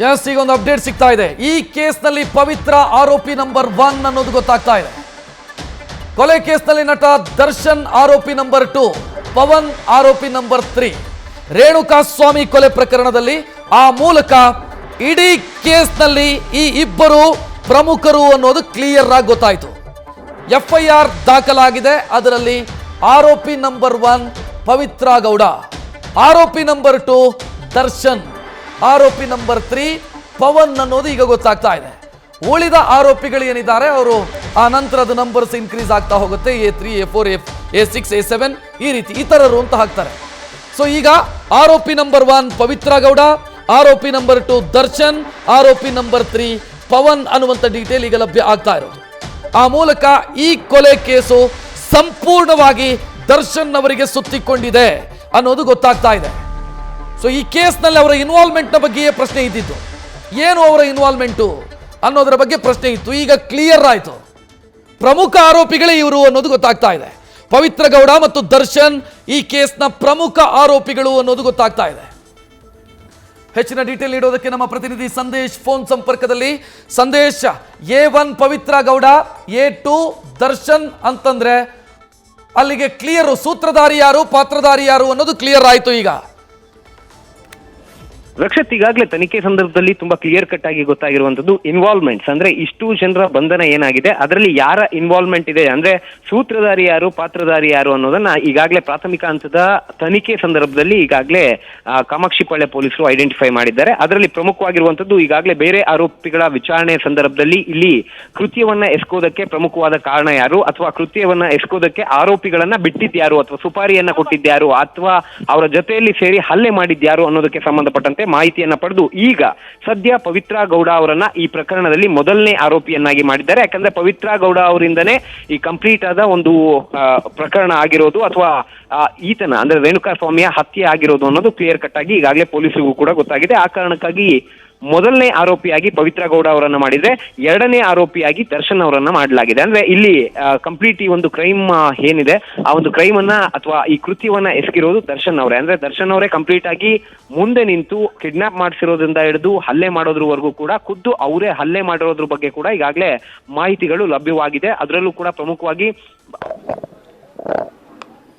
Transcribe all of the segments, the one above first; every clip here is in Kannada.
ಎಸ್, ಈಗ ಒಂದು ಅಪ್ಡೇಟ್ ಸಿಗ್ತಾ ಇದೆ. ಈ ಕೇಸ್ನಲ್ಲಿ ಪವಿತ್ರ ಆರೋಪಿ ನಂಬರ್ 1 ಅನ್ನೋದು ಗೊತ್ತಾಗ್ತಾ ಇದೆ. ಕೊಲೆ ಕೇಸ್ನಲ್ಲಿ ನಟ ದರ್ಶನ್ ಆರೋಪಿ ನಂಬರ್ 2, ಪವನ್ ಆರೋಪಿ ನಂಬರ್ 3. ರೇಣುಕಾ ಸ್ವಾಮಿ ಕೊಲೆ ಪ್ರಕರಣದಲ್ಲಿ ಆ ಮೂಲಕ ಇಡೀ ಕೇಸ್ನಲ್ಲಿ ಈ ಇಬ್ಬರು ಪ್ರಮುಖರು ಅನ್ನೋದು ಕ್ಲಿಯರ್ ಆಗಿ ಗೊತ್ತಾಯಿತು. FIR ದಾಖಲಾಗಿದೆ. ಅದರಲ್ಲಿ ಆರೋಪಿ ನಂಬರ್ 1 ಪವಿತ್ರ ಗೌಡ, ಆರೋಪಿ ನಂಬರ್ 2 ದರ್ಶನ್, ಆರೋಪಿ ನಂಬರ್ 3 ಪವನ್ ಅನ್ನೋದು ಈಗ ಗೊತ್ತಾಗ್ತಾ ಇದೆ. ಉಳಿದ ಆರೋಪಿಗಳು ಏನಿದ್ದಾರೆ ಅವರು ಆ ನಂತರದ ನಂಬರ್ಸ್ ಇನ್ಕ್ರೀಸ್ ಆಗ್ತಾ ಹೋಗುತ್ತೆ. A3, A4, A6, A7 ಈ ರೀತಿ ಇತರರು ಅಂತ ಹಾಕ್ತಾರೆ. ಸೊ ಈಗ ಆರೋಪಿ ನಂಬರ್ 1 ಪವಿತ್ರ ಗೌಡ, ಆರೋಪಿ ನಂಬರ್ 2 ದರ್ಶನ್, ಆರೋಪಿ ನಂಬರ್ 3 ಪವನ್ ಅನ್ನುವಂಥ ಡೀಟೇಲ್ ಈಗ ಲಭ್ಯ ಆಗ್ತಾ ಇರೋದು. ಆ ಮೂಲಕ ಈ ಕೊಲೆ ಕೇಸು ಸಂಪೂರ್ಣವಾಗಿ ದರ್ಶನ್ ಅವರಿಗೆ ಸುತ್ತಿಕೊಂಡಿದೆ ಅನ್ನೋದು ಗೊತ್ತಾಗ್ತಾ ಇದೆ. ಸೊ ಈ ಕೇಸ್ನಲ್ಲಿ ಅವರ ಇನ್ವಾಲ್ವ್ಮೆಂಟ್ನ ಬಗ್ಗೆಯೇ ಪ್ರಶ್ನೆ ಇದ್ದಿದ್ದು. ಏನು ಅವರ ಇನ್ವಾಲ್ವ್ಮೆಂಟು ಅನ್ನೋದರ ಬಗ್ಗೆ ಪ್ರಶ್ನೆ ಇತ್ತು. ಈಗ ಕ್ಲಿಯರ್ ಆಯಿತು. ಪ್ರಮುಖ ಆರೋಪಿಗಳೇ ಇವರು ಅನ್ನೋದು ಗೊತ್ತಾಗ್ತಾ ಇದೆ. ಪವಿತ್ರ ಗೌಡ ಮತ್ತು ದರ್ಶನ್ ಈ ಕೇಸ್ನ ಪ್ರಮುಖ ಆರೋಪಿಗಳು ಅನ್ನೋದು ಗೊತ್ತಾಗ್ತಾ ಇದೆ. ಹೆಚ್ಚಿನ ಡೀಟೇಲ್ ನೀಡೋದಕ್ಕೆ ನಮ್ಮ ಪ್ರತಿನಿಧಿ ಸಂದೇಶ್ ಫೋನ್ ಸಂಪರ್ಕದಲ್ಲಿ. ಸಂದೇಶ್, A1 ಪವಿತ್ರ ಗೌಡ, A2 ದರ್ಶನ್ ಅಂತಂದ್ರೆ ಅಲ್ಲಿಗೆ ಕ್ಲಿಯರ್, ಸೂತ್ರಧಾರಿ ಯಾರು, ಪಾತ್ರಧಾರಿ ಯಾರು ಅನ್ನೋದು ಕ್ಲಿಯರ್ ಆಯಿತು. ಈಗ ರಕ್ಷತ್, ಈಗಾಗಲೇ ತನಿಖೆ ಸಂದರ್ಭದಲ್ಲಿ ತುಂಬಾ ಕ್ಲಿಯರ್ ಕಟ್ ಆಗಿ ಗೊತ್ತಾಗಿರುವಂತದ್ದು ಇನ್ವಾಲ್ವ್ಮೆಂಟ್ಸ್, ಅಂದ್ರೆ ಇಷ್ಟು ಜನರ ಬಂಧನ ಏನಾಗಿದೆ ಅದರಲ್ಲಿ ಯಾರ ಇನ್ವಾಲ್ವ್ಮೆಂಟ್ ಇದೆ, ಅಂದ್ರೆ ಸೂತ್ರಧಾರಿ ಯಾರು, ಪಾತ್ರಧಾರಿ ಯಾರು ಅನ್ನೋದನ್ನ ಈಗಾಗಲೇ ಪ್ರಾಥಮಿಕ ಹಂತದ ತನಿಖೆ ಸಂದರ್ಭದಲ್ಲಿ ಈಗಾಗಲೇ ಕಾಮಾಕ್ಷಿಪಾಳ್ಯ ಪೊಲೀಸರು ಐಡೆಂಟಿಫೈ ಮಾಡಿದ್ದಾರೆ. ಅದರಲ್ಲಿ ಪ್ರಮುಖವಾಗಿರುವಂತದ್ದು ಈಗಾಗಲೇ ಬೇರೆ ಆರೋಪಿಗಳ ವಿಚಾರಣೆ ಸಂದರ್ಭದಲ್ಲಿ ಇಲ್ಲಿ ಕೃತ್ಯವನ್ನ ಎಸಕೋದಕ್ಕೆ ಪ್ರಮುಖವಾದ ಕಾರಣ ಯಾರು, ಅಥವಾ ಕೃತ್ಯವನ್ನ ಎಸಕೋದಕ್ಕೆ ಆರೋಪಿಗಳನ್ನ ಬಿಟ್ಟಿದ್ಯಾರು, ಅಥವಾ ಸುಪಾರಿಯನ್ನ ಕೊಟ್ಟಿದ್ಯಾರು, ಅಥವಾ ಅವರ ಜೊತೆಯಲ್ಲಿ ಸೇರಿ ಹಲ್ಲೆ ಮಾಡಿದ್ಯಾರು ಅನ್ನೋದಕ್ಕೆ ಸಂಬಂಧಪಟ್ಟಂತೆ ಮಾಹಿತಿಯನ್ನ ಪಡೆದು ಈಗ ಸದ್ಯ ಪವಿತ್ರ ಗೌಡ ಅವರನ್ನ ಈ ಪ್ರಕರಣದಲ್ಲಿ ಮೊದಲನೇ ಆರೋಪಿಯನ್ನಾಗಿ ಮಾಡಿದ್ದಾರೆ. ಯಾಕಂದ್ರೆ ಪವಿತ್ರ ಗೌಡ ಅವರಿಂದನೇ ಈ ಕಂಪ್ಲೀಟ್ ಆದ ಒಂದು ಪ್ರಕರಣ ಆಗಿರೋದು, ಅಥವಾ ಈತನ ಅಂದ್ರೆ ರೇಣುಕಾ ಸ್ವಾಮಿಯ ಹತ್ಯೆ ಆಗಿರೋದು ಅನ್ನೋದು ಕ್ಲಿಯರ್ ಕಟ್ ಆಗಿ ಈಗಾಗಲೇ ಪೊಲೀಸರಿಗೂ ಕೂಡ ಗೊತ್ತಾಗಿದೆ. ಆ ಕಾರಣಕ್ಕಾಗಿ ಮೊದಲನೇ ಆರೋಪಿಯಾಗಿ ಪವಿತ್ರ ಗೌಡ ಅವರನ್ನ ಮಾಡಿದ್ರೆ, ಎರಡನೇ ಆರೋಪಿಯಾಗಿ ದರ್ಶನ್ ಅವರನ್ನ ಮಾಡಲಾಗಿದೆ. ಅಂದ್ರೆ ಇಲ್ಲಿ ಕಂಪ್ಲೀಟ್ ಈ ಒಂದು ಕ್ರೈಮ್ ಏನಿದೆ ಆ ಒಂದು ಕ್ರೈಮ್ ಅನ್ನ ಅಥವಾ ಈ ಕೃತ್ಯವನ್ನ ಎಸಗಿರೋದು ದರ್ಶನ್ ಅವರೇ. ಅಂದ್ರೆ ದರ್ಶನ್ ಅವರೇ ಕಂಪ್ಲೀಟ್ ಆಗಿ ಮುಂದೆ ನಿಂತು ಕಿಡ್ನಾಪ್ ಮಾಡಿಸಿರೋದ್ರಿಂದ ಹಿಡಿದು ಹಲ್ಲೆ ಮಾಡೋದ್ರವರೆಗೂ ಕೂಡ ಖುದ್ದು ಅವರೇ ಹಲ್ಲೆ ಮಾಡಿರೋದ್ರ ಬಗ್ಗೆ ಕೂಡ ಈಗಾಗಲೇ ಮಾಹಿತಿಗಳು ಲಭ್ಯವಾಗಿದೆ. ಅದರಲ್ಲೂ ಕೂಡ ಪ್ರಮುಖವಾಗಿ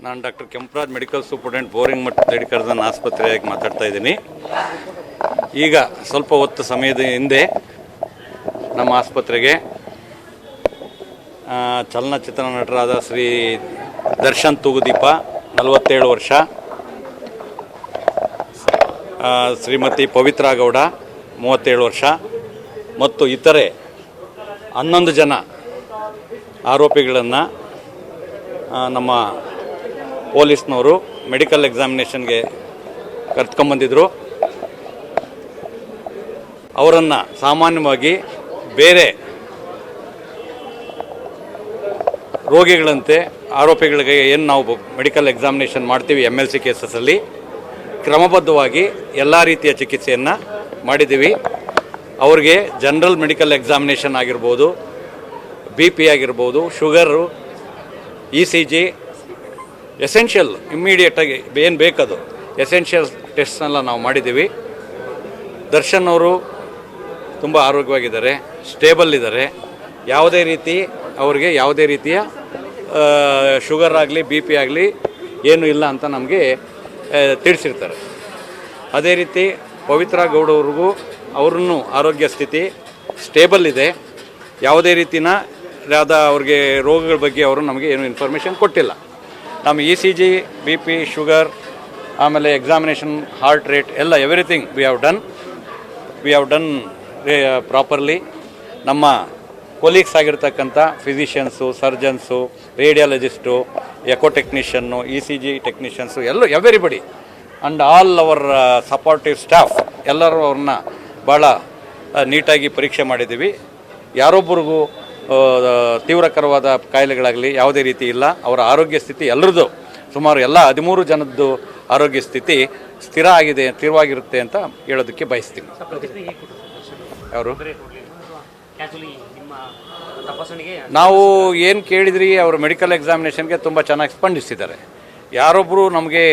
ನಾನು doctor Kemparaj medical superintendent Bowring medical ಆಸ್ಪತ್ರೆಯಾಗಿ ಮಾತಾಡ್ತಾ ಇದ್ದೀನಿ. ಈಗ ಸ್ವಲ್ಪ ಹೊತ್ತು ಸಮಯದ ಹಿಂದೆ ನಮ್ಮ ಆಸ್ಪತ್ರೆಗೆ ಚಲನಚಿತ್ರ ನಟರಾದ ಶ್ರೀ ದರ್ಶನ್ ತೂಗುದೀಪ 47 ವರ್ಷ, ಶ್ರೀಮತಿ ಪವಿತ್ರ ಗೌಡ 37 ವರ್ಷ ಮತ್ತು ಇತರೆ 11 ಜನ ಆರೋಪಿಗಳನ್ನು ನಮ್ಮ ಪೊಲೀಸ್ನವರು ಮೆಡಿಕಲ್ ಎಕ್ಸಾಮಿನೇಷನ್ಗೆ ಕರ್ತ್ಕೊಂಬಂದಿದ್ರು. ಅವರನ್ನು ಸಾಮಾನ್ಯವಾಗಿ ಬೇರೆ ರೋಗಿಗಳಂತೆ ಆರೋಪಿಗಳಿಗೆ ಏನು ನಾವು ಮೆಡಿಕಲ್ ಎಕ್ಸಾಮಿನೇಷನ್ ಮಾಡ್ತೀವಿ MLC ಕೇಸಸ್ಸಲ್ಲಿ ಕ್ರಮಬದ್ಧವಾಗಿ ಎಲ್ಲ ರೀತಿಯ ಚಿಕಿತ್ಸೆಯನ್ನು ಮಾಡಿದ್ದೀವಿ. ಅವ್ರಿಗೆ ಜನರಲ್ ಮೆಡಿಕಲ್ ಎಕ್ಸಾಮಿನೇಷನ್ ಆಗಿರ್ಬೋದು, BP ಆಗಿರ್ಬೋದು, ಶುಗರು, ECG, ಎಸೆನ್ಷಿಯಲ್ ಇಮ್ಮಿಡಿಯೇಟಾಗಿ ಏನು ಬೇಕದು ಎಸೆನ್ಷಿಯಲ್ ಟೆಸ್ಟ್ನೆಲ್ಲ ನಾವು ಮಾಡಿದ್ದೀವಿ. ದರ್ಶನ್ ಅವರು ತುಂಬ ಆರೋಗ್ಯವಾಗಿದ್ದಾರೆ, ಸ್ಟೇಬಲ್ ಇದ್ದಾರೆ. ಯಾವುದೇ ರೀತಿಯ ಶುಗರ್ ಆಗಲಿ BP ಆಗಲಿ ಏನೂ ಇಲ್ಲ ಅಂತ ನಮಗೆ ತಿಳಿಸಿರ್ತಾರೆ. ಅದೇ ರೀತಿ ಪವಿತ್ರ ಗೌಡವ್ರಿಗೂ ಅವ್ರನ್ನೂ ಆರೋಗ್ಯ ಸ್ಥಿತಿ ಸ್ಟೇಬಲ್ ಇದೆ. ಯಾವುದೇ ಅವ್ರಿಗೆ ರೋಗಗಳ ಬಗ್ಗೆ ಅವರು ನಮಗೆ ಏನು ಇನ್ಫಾರ್ಮೇಷನ್ ಕೊಟ್ಟಿಲ್ಲ. ನಮ್ಮ ECG, BP, ಶುಗರ್, ಆಮೇಲೆ ಎಕ್ಸಾಮಿನೇಷನ್, ಹಾರ್ಟ್ ರೇಟ್ ಎಲ್ಲ everything we have done properly. ನಮ್ಮ ಕೊಲೀಗ್ಸ್ ಆಗಿರ್ತಕ್ಕಂಥ physicians, surgeons, radiologist, echo technician, ECG technicians everybody and all our supportive staff ಎಲ್ಲರೂ ಅವ್ರನ್ನ ಭಾಳ ನೀಟಾಗಿ ಪರೀಕ್ಷೆ ಮಾಡಿದ್ದೀವಿ. ಯಾರೊಬ್ಬರಿಗೂ ತೀವ್ರಕರವಾದ ಕಾಯಿಲೆಗಳಾಗಲಿ ಯಾವುದೇ ರೀತಿ ಇಲ್ಲ. ಅವರ ಆರೋಗ್ಯ ಸ್ಥಿತಿ ಎಲ್ಲರದ್ದು ಸುಮಾರು 13 ಜನದ್ದು ಆರೋಗ್ಯ ಸ್ಥಿತಿ ಸ್ಥಿರವಾಗಿರುತ್ತೆ ಅಂತ ಹೇಳೋದಕ್ಕೆ ಬಯಸ್ತೀನಿ. ಅವರು ನಾವು ಏನು ಕೇಳಿದ್ರಿ, ಅವರು ಮೆಡಿಕಲ್ ಎಕ್ಸಾಮಿನೇಷನ್ಗೆ ತುಂಬ ಚೆನ್ನಾಗಿ ಸ್ಪಂದಿಸಿದ್ದಾರೆ. ಯಾರೊಬ್ಬರು ನಮಗೆ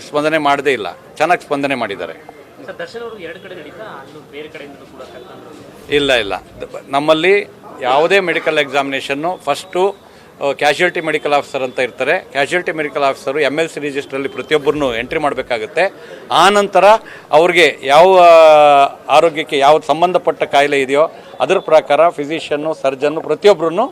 ಸ್ಪಂದನೆ ಮಾಡದೇ ಇಲ್ಲ, ಚೆನ್ನಾಗಿ ಸ್ಪಂದನೆ ಮಾಡಿದ್ದಾರೆ. ದರ್ಶನ್ ಅವರು ಎರಡು ಕಡೆ ನಡೀತಾ ಅಲ್ಲೂ ಬೇರೆ ಕಡೆಯಿಂದ ಕೂಡ ಕರ್ಕೊಂಡು ಇಲ್ಲ ನಮ್ಮಲ್ಲಿ ಯಾವುದೇ medical examination first casualty medical officer ಅಂತ ಇರ್ತಾರೆ. ಕ್ಯಾಶುಯಾಲಿಟಿ ಮೆಡಿಕಲ್ ಆಫೀಸರು MLC ರಿಜಿಸ್ಟ್ರಲ್ಲಿ ಪ್ರತಿಯೊಬ್ಬರನ್ನು ಎಂಟ್ರಿ ಮಾಡಬೇಕಾಗುತ್ತೆ. ಆ ನಂತರ ಅವ್ರಿಗೆ ಯಾವ ಆರೋಗ್ಯಕ್ಕೆ ಯಾವ ಸಂಬಂಧಪಟ್ಟ ಕಾಯಿಲೆ ಇದೆಯೋ ಅದರ ಪ್ರಕಾರ ಫಿಸಿಷಿಯನ್ನು ಸರ್ಜನ್ನು ಪ್ರತಿಯೊಬ್ಬರನ್ನು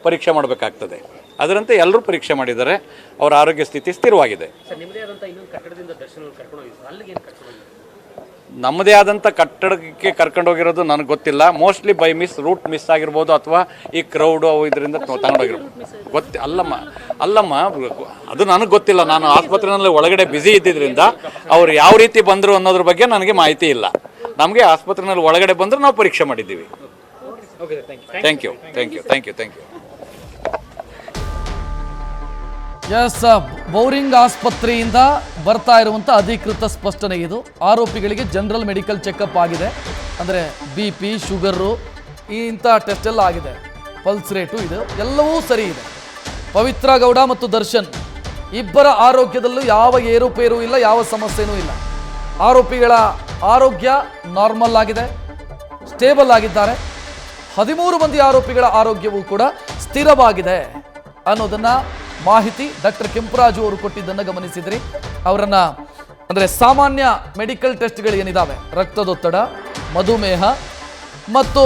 ಪರೀಕ್ಷೆ ಮಾಡಬೇಕಾಗ್ತದೆ. ಅದರಂತೆ ಎಲ್ಲರೂ ಪರೀಕ್ಷೆ ಮಾಡಿದ್ದಾರೆ. ಅವರ ಆರೋಗ್ಯ ಸ್ಥಿತಿ ಸ್ಥಿರವಾಗಿದೆ. ಸರ್ ನಿಮ್ಮದೇ ಆದಂಥ ಇನ್ನೊಂದು ಕಟ್ಟಡದಿಂದ ದರ್ಶನ್ ಅವರು ಕರ್ಕೊಂಡು ಹೋಗಿದ್ರು, ಅಲ್ಲಿಗೆ ಏನು ಕರ್ಕೊಂಡು ಹೋಗಿದ್ರು? ನಮ್ಮದೇ ಆದಂಥ ಕಟ್ಟಡಕ್ಕೆ ಕರ್ಕೊಂಡು ಹೋಗಿರೋದು ನನಗೆ ಗೊತ್ತಿಲ್ಲ. ಮೋಸ್ಟ್ಲಿ ಬೈ ರೂಟ್ ಮಿಸ್ ಆಗಿರ್ಬೋದು, ಅಥವಾ ಈ ಕ್ರೌಡು ಅವು ಇದರಿಂದ ತಗೊಂಡೋಗಿರ್ಬೋದು. ಅಲ್ಲಮ್ಮ ಅದು ನನಗೆ ಗೊತ್ತಿಲ್ಲ. ನಾನು ಆಸ್ಪತ್ರೆಯಲ್ಲಿ ಒಳಗಡೆ ಬ್ಯುಸಿ ಇದ್ದಿದ್ದರಿಂದ ಅವ್ರು ಯಾವ ರೀತಿ ಬಂದರು ಅನ್ನೋದ್ರ ಬಗ್ಗೆ ನನಗೆ ಮಾಹಿತಿ ಇಲ್ಲ. ನಮಗೆ ಆಸ್ಪತ್ರೆಯಲ್ಲಿ ಒಳಗಡೆ ಬಂದರೆ ನಾವು ಪರೀಕ್ಷೆ ಮಾಡಿದ್ದೀವಿ. Thank you. ಎಸ್, ಬೌರಿಂಗ್ ಆಸ್ಪತ್ರೆಯಿಂದ ಬರ್ತಾ ಇರುವಂಥ ಅಧಿಕೃತ ಸ್ಪಷ್ಟನೆ ಇದು. ಆರೋಪಿಗಳಿಗೆ ಜನರಲ್ ಮೆಡಿಕಲ್ ಚೆಕಪ್ ಆಗಿದೆ. ಅಂದರೆ BP, ಶುಗರು ಇಂಥ ಟೆಸ್ಟ್ ಎಲ್ಲ ಆಗಿದೆ. ಪಲ್ಸ್ ರೇಟು ಇದು ಎಲ್ಲವೂ ಸರಿ ಇದೆ. ಪವಿತ್ರ ಗೌಡ ಮತ್ತು ದರ್ಶನ್ ಇಬ್ಬರ ಆರೋಗ್ಯದಲ್ಲೂ ಯಾವ ಏರುಪೇರು ಇಲ್ಲ, ಯಾವ ಸಮಸ್ಯೆನೂ ಇಲ್ಲ. ಆರೋಪಿಗಳ ಆರೋಗ್ಯ ನಾರ್ಮಲ್ ಆಗಿದೆ, ಸ್ಟೇಬಲ್ ಆಗಿದ್ದಾರೆ. 13 ಮಂದಿ ಆರೋಪಿಗಳ ಆರೋಗ್ಯವೂ ಕೂಡ ಸ್ಥಿರವಾಗಿದೆ ಅನ್ನೋದನ್ನ ಮಾಹಿತಿ ಡಾಕ್ಟರ್ ಕೆಂಪರಾಜು ಅವರು ಕೊಟ್ಟಿದ್ದನ್ನು ಗಮನಿಸಿದ್ರಿ. ಅವರನ್ನ ಅಂದರೆ ಸಾಮಾನ್ಯ ಮೆಡಿಕಲ್ ಟೆಸ್ಟ್ಗಳು ಏನಿದ್ದಾವೆ, ರಕ್ತದೊತ್ತಡ, ಮಧುಮೇಹ ಮತ್ತು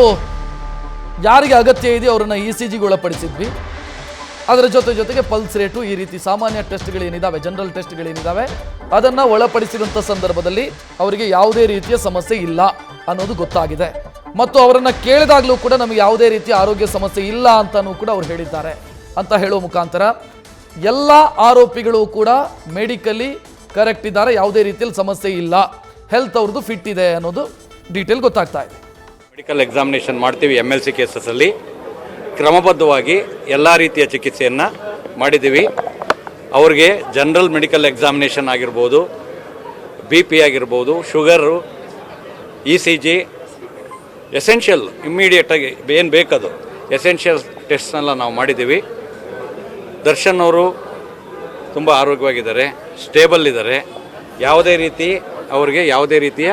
ಯಾರಿಗೆ ಅಗತ್ಯ ಇದೆಯೋ ಅವರನ್ನು ECGಗೆ ಒಳಪಡಿಸಿದ್ವಿ. ಅದರ ಜೊತೆಗೆ ಪಲ್ಸ್ ರೇಟು, ಈ ರೀತಿ ಸಾಮಾನ್ಯ ಟೆಸ್ಟ್ಗಳೇನಿದ್ದಾವೆ, ಜನರಲ್ ಟೆಸ್ಟ್ಗಳೇನಿದ್ದಾವೆ ಅದನ್ನು ಒಳಪಡಿಸಿದಂಥ ಸಂದರ್ಭದಲ್ಲಿ ಅವರಿಗೆ ಯಾವುದೇ ರೀತಿಯ ಸಮಸ್ಯೆ ಇಲ್ಲ ಅನ್ನೋದು ಗೊತ್ತಾಗಿದೆ. ಮತ್ತು ಅವರನ್ನು ಕೇಳಿದಾಗಲೂ ಕೂಡ ನಮಗೆ ಯಾವುದೇ ರೀತಿಯ ಆರೋಗ್ಯ ಸಮಸ್ಯೆ ಇಲ್ಲ ಅಂತಲೂ ಕೂಡ ಅವ್ರು ಹೇಳಿದ್ದಾರೆ. ಅಂತ ಹೇಳೋ ಮುಖಾಂತರ ಎಲ್ಲ ಆರೋಪಿಗಳು ಕೂಡ ಮೆಡಿಕಲಿ ಕರೆಕ್ಟ್ ಇದ್ದಾರೆ, ಯಾವುದೇ ರೀತಿಯಲ್ಲಿ ಸಮಸ್ಯೆ ಇಲ್ಲ, ಹೆಲ್ತ್ ಅವ್ರದ್ದು ಫಿಟ್ ಇದೆ ಅನ್ನೋದು ಡೀಟೇಲ್ ಗೊತ್ತಾಗ್ತಾ ಇದೆ. ಮೆಡಿಕಲ್ ಎಕ್ಸಾಮಿನೇಷನ್ ಮಾಡ್ತೀವಿ. MLC ಕೇಸಸ್ಸಲ್ಲಿ ಕ್ರಮಬದ್ಧವಾಗಿ ಎಲ್ಲ ರೀತಿಯ ಚಿಕಿತ್ಸೆಯನ್ನು ಮಾಡಿದ್ದೀವಿ. ಅವ್ರಿಗೆ ಜನರಲ್ ಮೆಡಿಕಲ್ ಎಕ್ಸಾಮಿನೇಷನ್ ಆಗಿರ್ಬೋದು, BP ಆಗಿರ್ಬೋದು, ಶುಗರು, ECG, ಎಸೆನ್ಷಿಯಲ್ ಇಮ್ಮಿಡಿಯೇಟಾಗಿ ಏನು ಬೇಕದು ಎಸೆನ್ಷಿಯಲ್ ಟೆಸ್ಟ್ನೆಲ್ಲ ನಾವು ಮಾಡಿದ್ದೀವಿ. ದರ್ಶನ್ ಅವರು ತುಂಬ ಆರೋಗ್ಯವಾಗಿದ್ದಾರೆ, ಸ್ಟೇಬಲ್ ಇದ್ದಾರೆ. ಯಾವುದೇ ರೀತಿಯ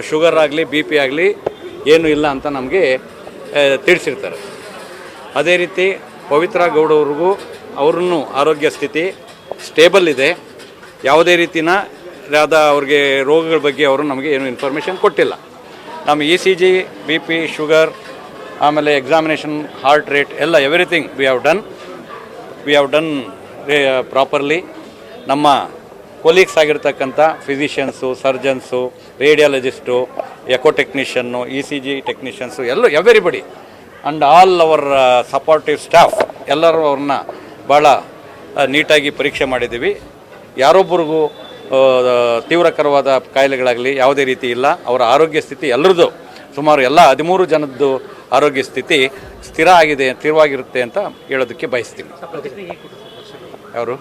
ಶುಗರ್ ಆಗಲಿ BP ಆಗಲಿ ಏನೂ ಇಲ್ಲ ಅಂತ ನಮಗೆ ತಿಳಿಸಿರ್ತಾರೆ. ಅದೇ ರೀತಿ ಪವಿತ್ರ ಗೌಡವ್ರಿಗೂ ಅವ್ರನ್ನೂ ಆರೋಗ್ಯ ಸ್ಥಿತಿ ಸ್ಟೇಬಲ್ ಇದೆ. ಯಾವುದೇ ಅವ್ರಿಗೆ ರೋಗಗಳ ಬಗ್ಗೆ ಅವರು ನಮಗೆ ಏನು ಇನ್ಫಾರ್ಮೇಷನ್ ಕೊಟ್ಟಿಲ್ಲ. ನಮ್ಮ ECG, BP, ಶುಗರ್, ಆಮೇಲೆ ಎಕ್ಸಾಮಿನೇಷನ್, ಹಾರ್ಟ್ ರೇಟ್ ಎಲ್ಲ everything we have done properly. ನಮ್ಮ ಕೊಲೀಗ್ಸ್ ಆಗಿರ್ತಕ್ಕಂಥ physicians, surgeons, radiologist, echo technician, ECG technicians everybody and all our supportive staff ಎಲ್ಲರೂ ಅವ್ರನ್ನ ಭಾಳ ನೀಟಾಗಿ ಪರೀಕ್ಷೆ ಮಾಡಿದ್ದೀವಿ. ಯಾರೊಬ್ಬರಿಗೂ ತೀವ್ರಕರವಾದ ಕಾಯಿಲೆಗಳಾಗಲಿ ಯಾವುದೇ ರೀತಿ ಇಲ್ಲ. ಅವರ ಆರೋಗ್ಯ ಸ್ಥಿತಿ ಎಲ್ಲರದ್ದು, ಸುಮಾರು ಎಲ್ಲ 13 ಜನದ್ದು ಆರೋಗ್ಯ ಸ್ಥಿತಿ ಸ್ಥಿರವಾಗಿರುತ್ತೆ ಅಂತ ಹೇಳೋದಕ್ಕೆ ಬಯಸ್ತೀನಿ. ಅವರು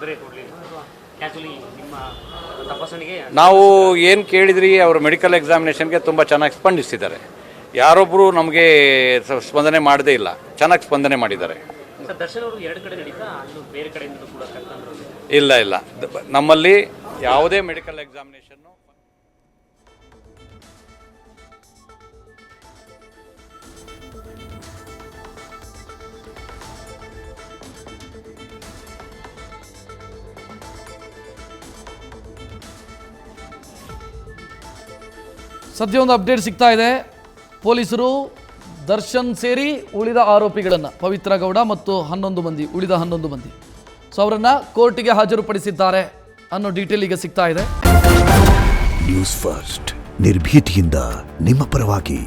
ನಾವು ಏನು ಕೇಳಿದ್ರಿ, ಅವರು ಮೆಡಿಕಲ್ ಎಕ್ಸಾಮಿನೇಷನ್ಗೆ ತುಂಬ ಚೆನ್ನಾಗಿ ಸ್ಪಂದಿಸಿದ್ದಾರೆ. ಯಾರೊಬ್ಬರು ನಮಗೆ ಸ್ಪಂದನೆ ಮಾಡದೇ ಇಲ್ಲ, ಚೆನ್ನಾಗಿ ಸ್ಪಂದನೆ ಮಾಡಿದ್ದಾರೆ. ಇಲ್ಲ ನಮ್ಮಲ್ಲಿ ಯಾವುದೇ ಮೆಡಿಕಲ್ ಎಕ್ಸಾಮಿನೇಷನ್ನು ಸದ್ಯ ಒಂದು ಅಪ್ಡೇಟ್ ಸಿಗ್ತಾ ಇದೆ. ಪೊಲೀಸರು ದರ್ಶನ್ ಸೇರಿ ಉಳಿದ ಆರೋಪಿಗಳನ್ನು, ಪವಿತ್ರ ಗೌಡ ಮತ್ತು 11 ಮಂದಿ, ಉಳಿದ 11 ಮಂದಿ, ಸೊ ಅವರನ್ನು ಕೋರ್ಟಿಗೆ ಹಾಜರುಪಡಿಸಿದ್ದಾರೆ ಅನ್ನೋ ಡೀಟೇಲ್ ಈಗ ಸಿಗ್ತಾ ಇದೆ. ನ್ಯೂಸ್ ಫಸ್ಟ್, ನಿರ್ಭೀತಿಯಿಂದ ನಿಮ್ಮ ಪರವಾಗಿ.